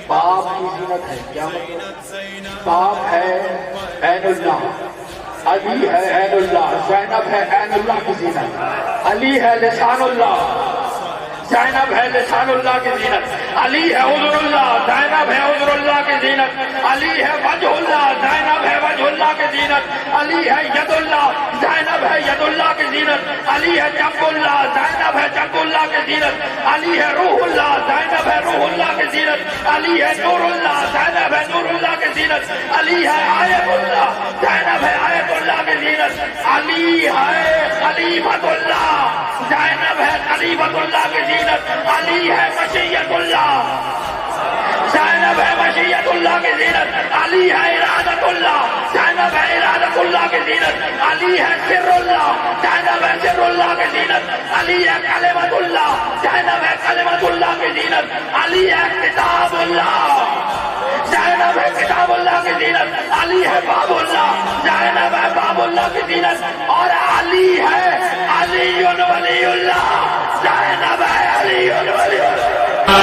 باپ کی زینت ہے، کیا مطلب؟ باپ ہے عین اللہ، علی ہے عین اللہ، زینب ہے عین اللہ کی زینت، علی ہے لسان اللہ، زینب ہے لسان اللہ کی زینت، علی ہے عذر اللہ، زینب ہے عذر اللہ کی زینت، علی ہے وجہ اللہ، زینب ہے وجہ اللہ کی زینت، علی ہے ید اللہ، زینب ہے ید اللہ کی زینت، علی ہے جنب اللہ، زینب ہے جنب اللہ کی زینت، علی ہے روح اللہ، زینب ہے روح اللہ کی زینت، علی ہے نور اللہ، زینب ہے نور اللہ کی زینت، علی ہے آیت اللہ، زینب ہے آیت اللہ کی زینت، علی ہے خلیفۃ اللہ، زینب ہے خلیفۃ اللہ کی زینت، علی ہے مشیت اللہ، زینب ہے مشیت اللہ کی زینت، علی ہے ارادت اللہ، زینب ہے ارادت اللہ کی زینت، علی ہے سر اللہ، زینب ہے سر اللہ کی زینت، علی ہے کلمت اللہ، زینب ہے کلمت اللہ کی زینت، علی ہے کتاب اللہ، زینب ہے کتاب اللہ کی زینت، علی ہے باب اللہ، زینب ہے باب اللہ کی زینت، اور علی ہے علی ولی اللہ، زینب ہے علی ولی اللہ۔